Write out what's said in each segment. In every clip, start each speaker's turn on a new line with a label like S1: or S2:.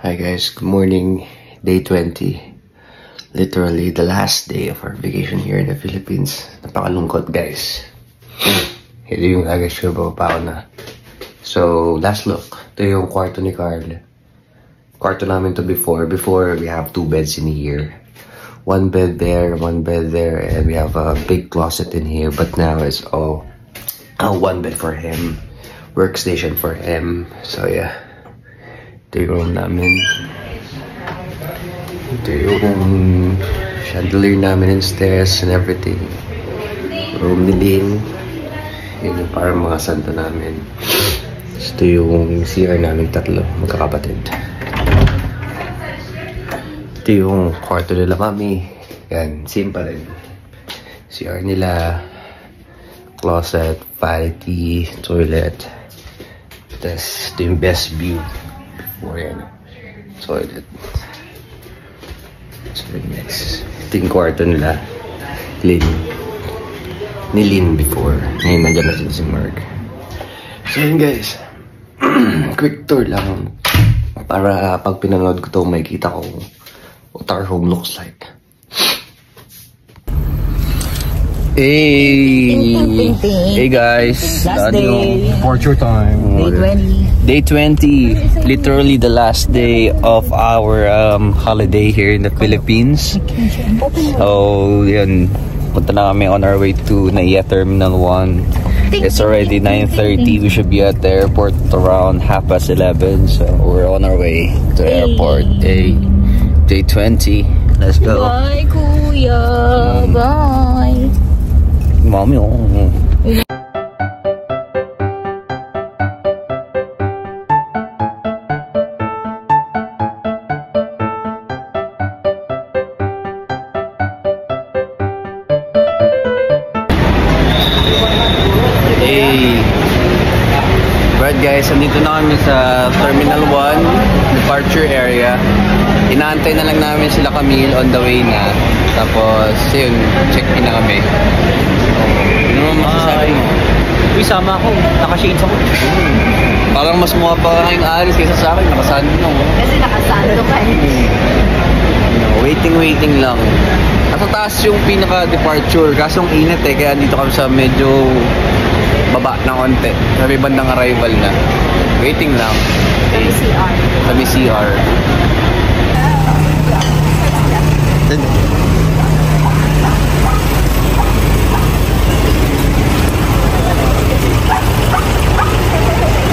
S1: Hi guys, good morning. Day 20. Literally the last day of our vacation here in the Philippines. Napakalungkot guys. Ito yung agasyo pa na. So, last look. Ito yung kwarto ni Carl. Kwarto namin to before. Before, we have 2 beds in here. 1 bed there, 1 bed there, and we have a big closet in here. But now it's all 1 bed for him. Workstation for him. So yeah. Ito yung room namin. Ito yung chandelier namin and stairs and everything. Room ni Lynn. Yun yung parang mga santo namin. Ito yung CR namin tatlo, magkakapatid. Ito yung kwarto nila mami. Yan, same pa rin. CR nila. Closet, vanity, toilet. Tapos ito yung best view. Ayan. Toilet. So next. Ito yung kwarto nila. Lynn. Ni Lynn before. Ngayon nandiyan na sila si Mark. So yun guys. Quick tour lang. Para pag pinanood ko to, makikita ko what our home looks like. Hey guys,
S2: last day.
S1: Portrait time.
S2: Day 20.
S1: Day 20, literally the last day of our holiday here in the Philippines. So, yun, punta na kami on our way to Naiya Terminal 1. It's already 9:30. We should be at the airport around 11:30. So, we're on our way to the airport. Day 20. Let's go.
S2: Bye, Kuya. Bye.
S1: Mommy, oh. Hey. Right guys, andito na kami sa Terminal 1 departure area. Inaantay na lang namin sila Camille on the way na. Tapos, yun, check-in na kami. Ano naman masasabi mo?
S3: Uy, sama ako. Naka-shades ako.
S1: Parang mas mukha pa kayong alis kaysa sa akin. Nakasando lang.
S2: Kasi nakasando ka.
S1: Waiting lang. Nasa taas yung pinaka-departure. Kaso ang init eh. Kaya dito kami sa medyo baba ng konti. Sa may bandang arrival na. Waiting lang.
S2: Kami CR.
S1: Kami CR.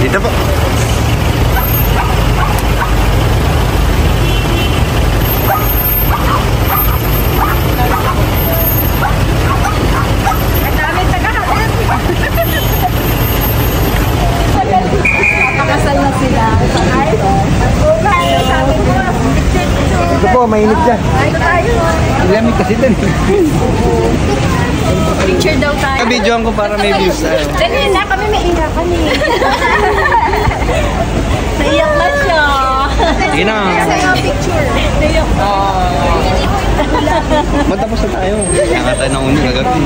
S1: Dito po.
S2: Nakakasal na sila.
S3: Ito po, mainit dyan. Lamig kasi dyan.
S2: Picture daw tayo.
S1: Kabidyoan ko para may views tayo.
S2: Dali na, kami may iyak kami. Naiyak na siya.
S1: Sige na.
S2: Picture. Naiyak na.
S1: Matapos na tayo. Nakatay na uni kagabi.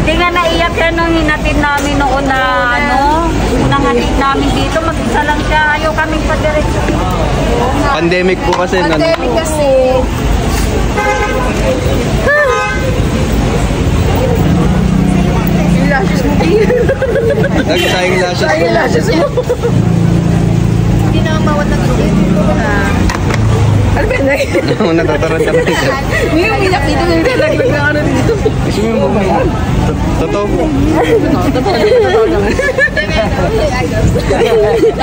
S2: Hindi nga naiyak yan nung hinatid namin noon na unang hatid namin dito. Mag-isa lang siya. Ayaw kaming padiretso.
S1: Pandemic po kasi.
S2: Pandemic kasi. Yung lashes mo,
S1: Nagsayang lashes.
S2: yung lashes mo. Hindi na mawat na tubig. Ano ba yun?
S1: Natataran ka na ito.
S2: Hindi yung iyak dito. Naglag na ano dito.
S1: Gusto mo yung mabay? Totoo po.
S2: Totoo naman.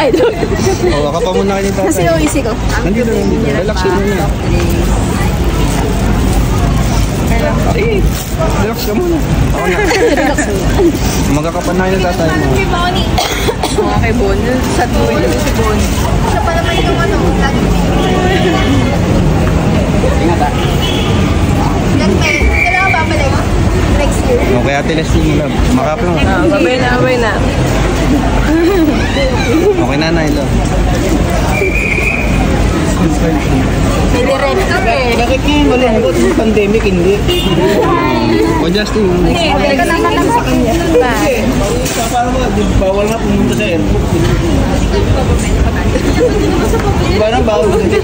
S2: Idol.
S1: O, waka pa muna kayo tatay.
S2: Kasi yung isi ko.
S1: Nandito. Relax mo muna. Sige, relax ka muna. Ako na. Magkakapan na yung tatay mo.
S2: Kay Bonnie. Mga kay Bon. Sa tuwid yung si Bon. Siya pa naman yung lagi.
S1: Ingat ah.
S2: Kailangan babalik next year.
S1: Okay, ate Leslie mo lang. Makapin mo.
S2: Babay na.
S1: Okay na, Nailo.
S2: May direct.
S3: Mike yun, malungkot yung pandemic, hindi. O Justin.
S2: Hindi ka naman sa kanya.
S3: Paano mo, bawal nga pumunta sa airport. Diba na bawal sa kanya?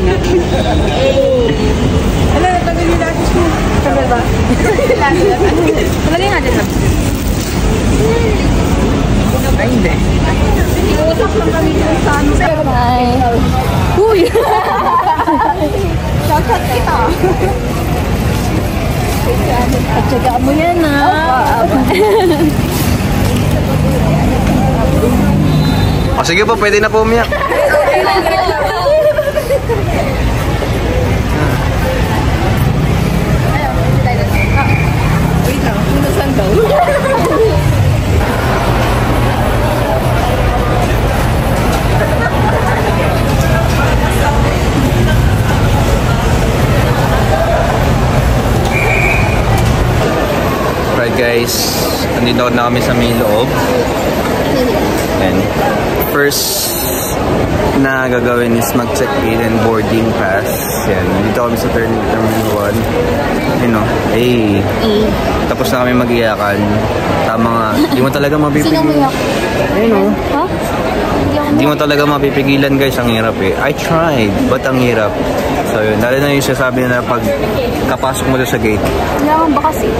S2: Ano, natagal yung lapis mo? Tagal ba? Tagal yung natin lapis.
S3: Ay, hindi.
S2: Iusap lang kami sa ano. Hi! Uy! Shoutout kita! At syaga mo yan, ha?
S1: O sige po, pwede na po umiyak.
S2: Wait lang, saan daw?
S1: Right guys, andito na kami sa may loob. And first na gagawin is mag-check-in and boarding pass. Yan, dito kami sa Terminal 1. You know, tapos na kami mag-iyakan. Tama nga, di mo talaga mapipigilan.
S2: Ha?
S1: Di mo talaga mapipigilan guys, ang hirap eh. I tried, but ang hirap. So yun, lalo na yung sasabi na pag kapasok mo doon sa gate.
S2: Kailangan ba kasi?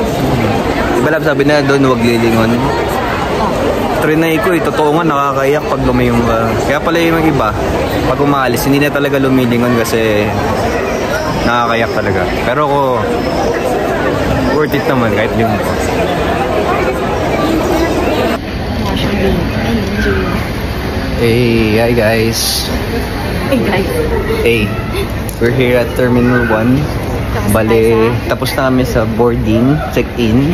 S1: Diba lang sabi na doon, huwag lilingon. Trinay ko eh, totoo nga nakakaiyak pag lumayong ka. Kaya pala yung iba, pag umaalis, hindi na talaga lumilingon kasi nakakaiyak talaga. Pero ako, worth it naman kahit yung Hey, hi guys.
S2: Hey guys.
S1: Hey, we're here at Terminal 1. Bale, tapos na kami sa boarding, check-in,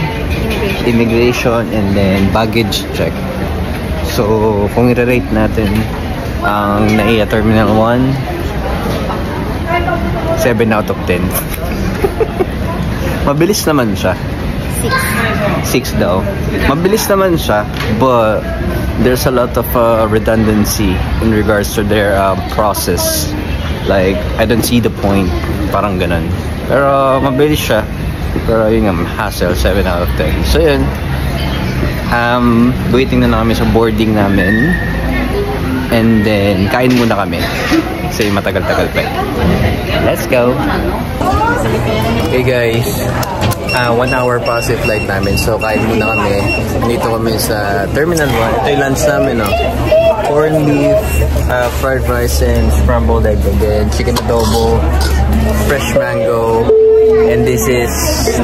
S1: immigration, and then baggage check. So, kung i-rate natin ang NAIA Terminal 1, 7 out of 10. Mabilis naman siya. 6 daw. Mabilis naman siya, but there's a lot of redundancy in regards to their process. Like, I don't see the point. Parang ganun. Pero mabilis siya. Pero yun nga, hassle, 7 out of 10. So yun, waiting na kami sa boarding namin. And then, kain muna kami. Kasi matagal-tagal pa. Let's go! Hey guys, 1 hour pa si flight namin. So kain muna kami. Dito kami sa Terminal 1. Ito yung lunch namin, no? Corned beef, fried rice, and scrambled egg. And then chicken adobo, fresh mango. And this is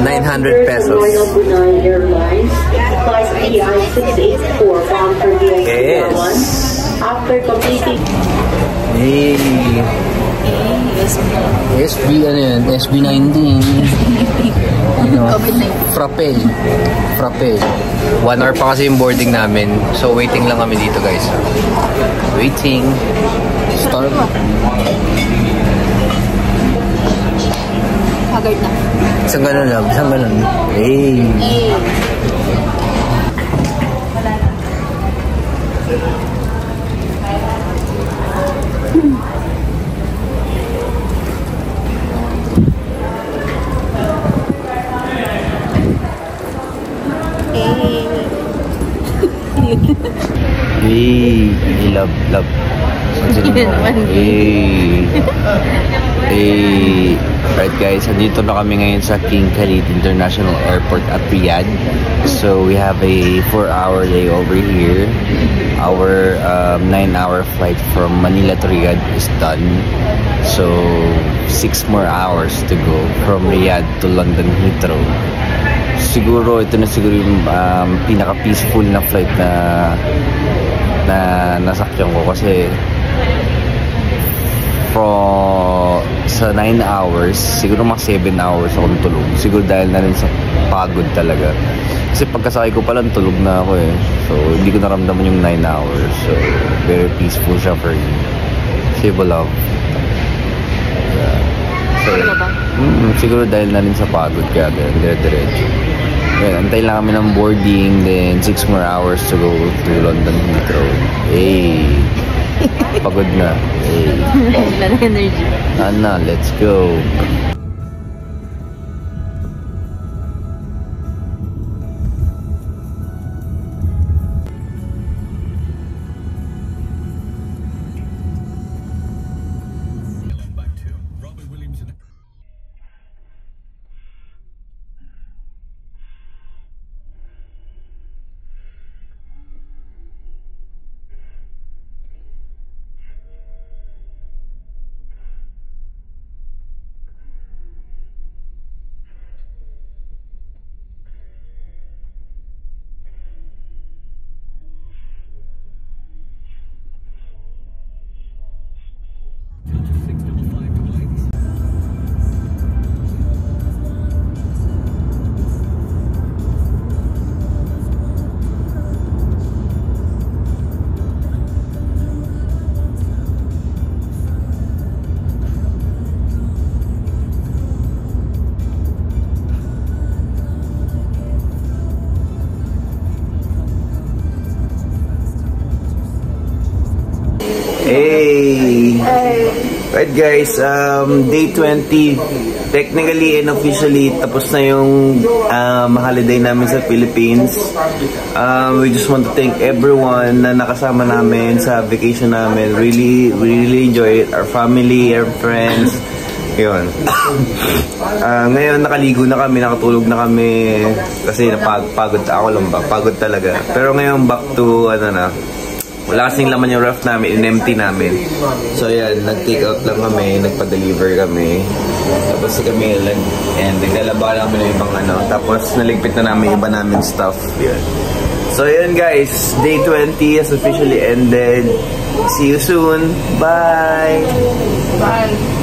S1: 900 pesos. Yes!
S4: After completing
S1: Hey! SB, ano yan? SB19. Frappe. 1 hour pa kasi yung boarding namin. So, waiting lang kami dito, guys. Waiting. Start.
S2: Haggard na.
S1: Isang ganun lang. Isang ganun. Hey! Hey, love. Hey, right guys, andito na kami ngayon sa King Khalid International Airport at Riyadh. So we have a 4-hour layover here. Our 9-hour flight from Manila to Riyadh is done. So 6 more hours to go from Riyadh to London Heathrow. Siguro ito na siguro yung pinaka-peaceful na flight na nasakyan ko kasi sa 9 hours, siguro mga 7 hours ako natulog. Siguro dahil na rin sa pagod talaga. Kasi pagkasakay ko palang tulog na ako eh. So, hindi ko naramdaman yung 9 hours. So, very peaceful siya for me. Civil love. Siguro dahil na rin sa pagod kaya dire-diretso. Yan, antay lang kami ng boarding, then 6 more hours to go to London Heathrow. Hey! Pagod na. Hey!
S2: Wala na energy.
S1: Let's go! Right guys, day 20, technically and officially tapos na yung holiday namin sa Philippines. We just want to thank everyone na nakasama namin sa vacation namin. We really enjoy it. Our family, our friends. Yun. Ngayon nakaligo na kami, nakatulog na kami kasi napagod ako lang ba? Pagod talaga. Pero ngayon back to wala kasing laman yung ref namin, in-empty namin. So yan, nag-take out lang kami, nagpa-deliver kami. Tapos kami and naglalaba namin ng ibang tapos naligpit na namin iba namin stuff. Yan. So yan guys, day 20 has officially ended. See you soon. Bye!
S4: Bye!